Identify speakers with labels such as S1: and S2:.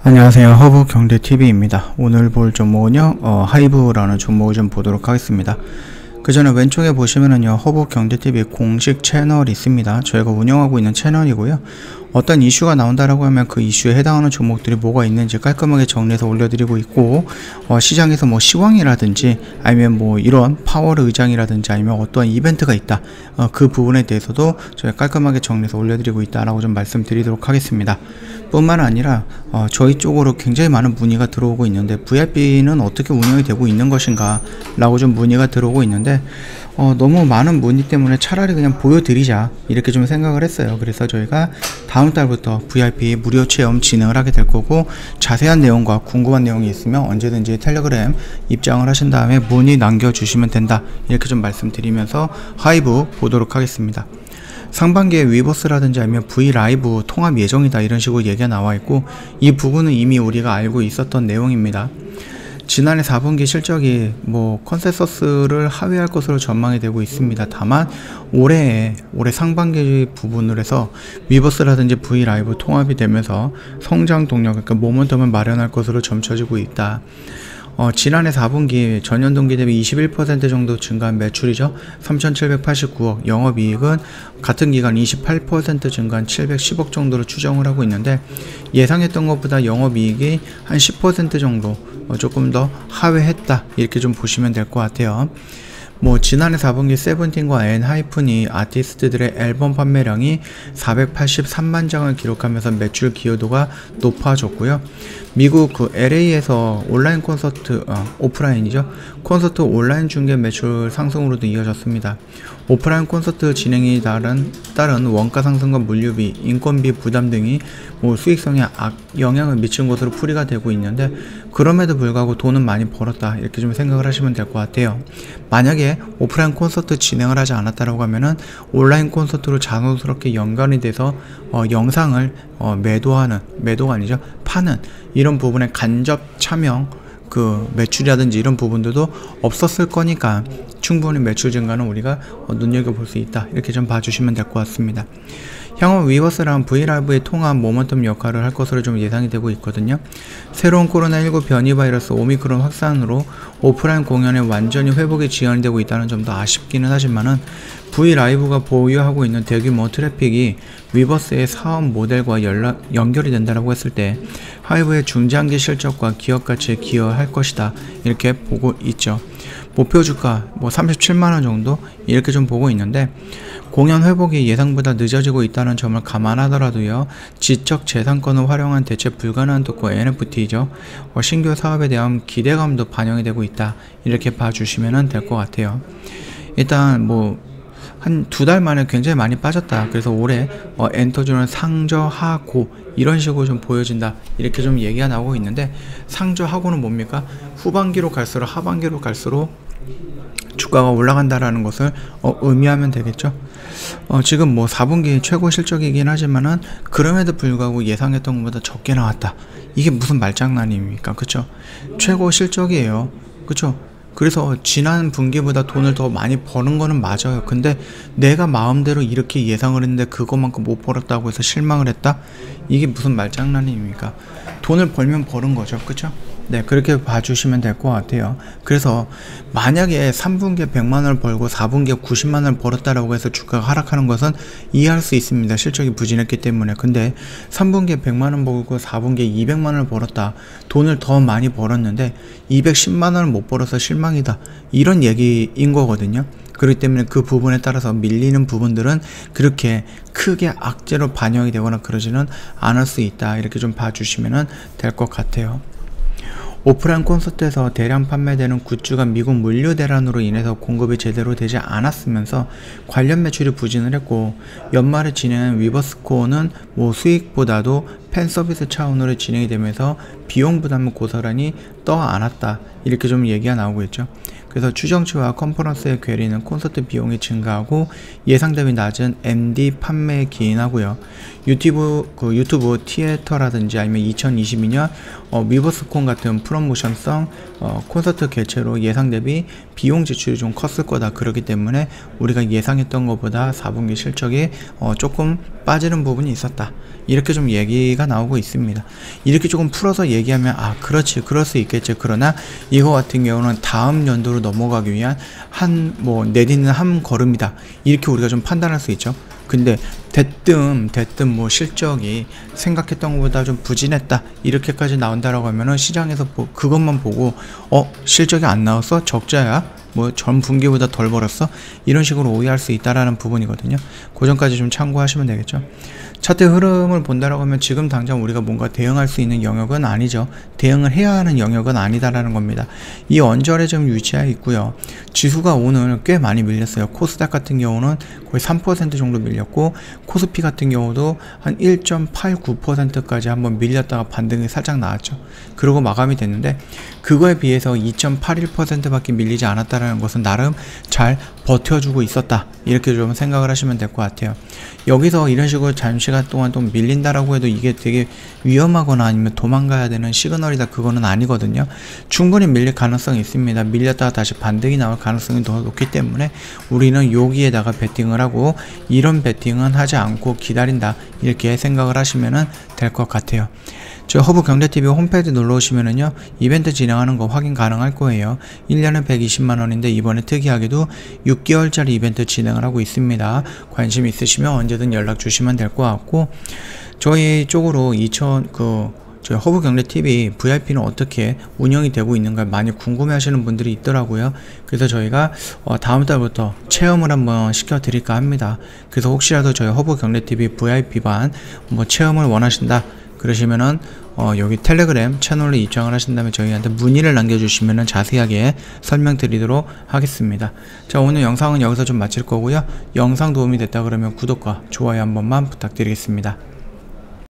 S1: 안녕하세요. 허브경제TV입니다. 오늘 볼 종목은요, 하이브라는 종목을 좀 보도록 하겠습니다. 그 전에 왼쪽에 보시면은요, 허브경제TV 공식 채널이 있습니다. 저희가 운영하고 있는 채널이고요. 어떤 이슈가 나온다라고 하면 그 이슈에 해당하는 종목들이 뭐가 있는지 깔끔하게 정리해서 올려드리고 있고, 시장에서 뭐 시황이라든지 아니면 뭐 이런 파월 의장이라든지 아니면 어떠한 이벤트가 있다, 그 부분에 대해서도 저희가 깔끔하게 정리해서 올려드리고 있다라고 좀 말씀드리도록 하겠습니다. 뿐만 아니라 저희 쪽으로 굉장히 많은 문의가 들어오고 있는데, VIP는 어떻게 운영이 되고 있는 것인가 라고 좀 문의가 들어오고 있는데, 너무 많은 문의 때문에 차라리 그냥 보여드리자 이렇게 좀 생각을 했어요. 그래서 저희가 다음 달부터 VIP 무료 체험 진행을 하게 될 거고, 자세한 내용과 궁금한 내용이 있으면 언제든지 텔레그램 입장을 하신 다음에 문의 남겨주시면 된다, 이렇게 좀 말씀드리면서 하이브 보도록 하겠습니다. 상반기에 위버스라든지 아니면 V라이브 통합 예정이다, 이런 식으로 얘기가 나와 있고, 이 부분은 이미 우리가 알고 있었던 내용입니다. 지난해 4분기 실적이 뭐 컨센서스를 하회할 것으로 전망이 되고 있습니다. 다만 올해 상반기 부분을 해서 위버스라든지 V라이브 통합이 되면서 성장 동력, 그러니까 모멘텀을 마련할 것으로 점쳐지고 있다. 지난해 4분기 전년 동기 대비 21% 정도 증가한 매출이죠. 3,789억, 영업이익은 같은 기간 28% 증가한 710억 정도로 추정을 하고 있는데, 예상했던 것보다 영업이익이 한 10% 정도 조금 더 하회했다, 이렇게 좀 보시면 될 것 같아요. 뭐 지난해 4분기 세븐틴과 엔하이픈이 아티스트들의 앨범 판매량이 483만 장을 기록하면서 매출 기여도가 높아졌고요. 미국 LA에서 온라인 콘서트, 오프라인이죠. 콘서트 온라인 중계 매출 상승으로도 이어졌습니다. 오프라인 콘서트 진행이 따른 원가 상승과 물류비, 인건비 부담 등이 뭐 수익성에 영향을 미친 것으로 풀이가 되고 있는데, 그럼에도 불구하고 돈은 많이 벌었다, 이렇게 좀 생각을 하시면 될 것 같아요. 만약에 오프라인 콘서트 진행을 하지 않았다라고 하면은 온라인 콘서트로 자연스럽게 연관이 돼서 영상을 매도가 아니죠, 파는 이런 부분에 간접 참여 매출이라든지 이런 부분들도 없었을 거니까 충분히 매출 증가는 우리가 눈여겨볼 수 있다, 이렇게 좀 봐주시면 될 것 같습니다. 향후 위버스랑 V라이브의 통합 모멘텀 역할을 할 것으로 좀 예상이 되고 있거든요. 새로운 코로나19 변이 바이러스 오미크론 확산으로 오프라인 공연에 완전히 회복이 지연이 되고 있다는 점도 아쉽기는 하지만은, V라이브가 보유하고 있는 대규모 트래픽이 위버스의 사업 모델과 연결이 된다라고 했을 때 하이브의 중장기 실적과 기업 가치에 기여할 것이다, 이렇게 보고 있죠. 목표 주가 뭐 37만원 정도 이렇게 좀 보고 있는데, 공연 회복이 예상보다 늦어지고 있다는 점을 감안하더라도요, 지적 재산권을 활용한 대체 불가능한 토큰 NFT죠. 신규 사업에 대한 기대감도 반영이 되고 있다, 이렇게 봐주시면 될 것 같아요. 일단 뭐 한 2달 만에 굉장히 많이 빠졌다. 그래서 올해 엔터주는 상저하고 이런 식으로 좀 보여진다, 이렇게 좀 얘기가 나오고 있는데, 상저하고는 뭡니까? 후반기로 갈수록 하반기로 갈수록 주가가 올라간다라는 것을 의미하면 되겠죠. 지금 뭐 4분기 최고 실적이긴 하지만은 그럼에도 불구하고 예상했던 것보다 적게 나왔다. 이게 무슨 말장난입니까? 그쵸? 최고 실적이에요. 그쵸? 그래서 지난 분기보다 돈을 더 많이 버는 거는 맞아요. 근데 내가 마음대로 이렇게 예상을 했는데 그것만큼 못 벌었다고 해서 실망을 했다? 이게 무슨 말장난입니까? 돈을 벌면 버는 거죠. 그쵸? 네, 그렇게 봐주시면 될 것 같아요. 그래서 만약에 3분기에 100만원을 벌고 4분기에 90만원을 벌었다라고 해서 주가가 하락하는 것은 이해할 수 있습니다. 실적이 부진했기 때문에. 근데 3분기에 100만원 벌고 4분기에 200만원을 벌었다, 돈을 더 많이 벌었는데 210만원을 못 벌어서 실망이다, 이런 얘기인 거거든요. 그렇기 때문에 그 부분에 따라서 밀리는 부분들은 그렇게 크게 악재로 반영이 되거나 그러지는 않을 수 있다, 이렇게 좀 봐주시면 될 것 같아요. 오프라인 콘서트에서 대량 판매되는 굿즈가 미국 물류 대란으로 인해서 공급이 제대로 되지 않았으면서 관련 매출이 부진을 했고, 연말에 진행한 위버스코어는 뭐 수익보다도 팬 서비스 차원으로 진행이 되면서 비용 부담을 고스란히 떠안았다, 이렇게 좀 얘기가 나오고 있죠. 그래서 추정치와 컨퍼런스의 괴리는 콘서트 비용이 증가하고 예상 대비 낮은 MD 판매에 기인하고요. 유튜브 티에터라든지 아니면 2022년 위버스콘 같은 프로모션성 콘서트 개최로 예상 대비 비용 지출이 좀 컸을 거다. 그렇기 때문에 우리가 예상했던 것보다 4분기 실적이 조금 빠지는 부분이 있었다. 이렇게 좀 얘기가 나오고 있습니다. 이렇게 조금 풀어서 얘기하면 그렇지, 그럴 수 있겠지. 그러나 이거 같은 경우는 다음 연도로 넘어가기 위한 내딛는 한 걸음이다. 이렇게 우리가 좀 판단할 수 있죠. 근데 됐든 실적이 생각했던 것보다 좀 부진했다 이렇게까지 나온다라고 하면은 시장에서 그것만 보고 실적이 안 나왔어? 적자야? 전 분기보다 덜 벌었어? 이런 식으로 오해할 수 있다라는 부분이거든요. 그 점까지 좀 참고하시면 되겠죠. 차트 흐름을 본다라고 하면 지금 당장 우리가 뭔가 대응할 수 있는 영역은 아니죠. 대응을 해야 하는 영역은 아니다라는 겁니다. 이 언저리에 좀 위치해 있고요. 지수가 오늘 꽤 많이 밀렸어요. 코스닥 같은 경우는 거의 3% 정도 밀렸고, 코스피 같은 경우도 한 1.89%까지 한번 밀렸다가 반등이 살짝 나왔죠. 그리고 마감이 됐는데, 그거에 비해서 2.81%밖에 밀리지 않았다는 것은 나름 잘 버텨주고 있었다. 이렇게 좀 생각을 하시면 될 것 같아요. 여기서 이런 식으로 잠시간 동안 또 밀린다라고 해도 이게 되게 위험하거나 아니면 도망가야 되는 시그널이다. 그거는 아니거든요. 충분히 밀릴 가능성이 있습니다. 밀렸다가 다시 반등이 나올 가능성이 더 높기 때문에 우리는 여기에다가 베팅을 하고, 이런 베팅은 하지 않고 기다린다. 이렇게 생각을 하시면 될 것 같아요. 저 허브경제TV 홈페이지 놀러 오시면은요, 이벤트 진행하는 거 확인 가능할 거예요. 1년에 120만원인데 이번에 특이하게도 6개월짜리 이벤트 진행을 하고 있습니다. 관심 있으시면 언제든 연락 주시면 될 것 같고, 저희 쪽으로 저희 허브경제TV VIP는 어떻게 운영이 되고 있는가 많이 궁금해 하시는 분들이 있더라고요. 그래서 저희가 다음 달부터 체험을 한번 시켜드릴까 합니다. 그래서 혹시라도 저희 허브경제TV VIP반 체험을 원하신다 그러시면은 여기 텔레그램 채널로 입장을 하신 다음에 저희한테 문의를 남겨주시면은 자세하게 설명드리도록 하겠습니다. 자, 오늘 영상은 여기서 좀 마칠 거고요. 영상 도움이 됐다 그러면 구독과 좋아요 한 번만 부탁드리겠습니다.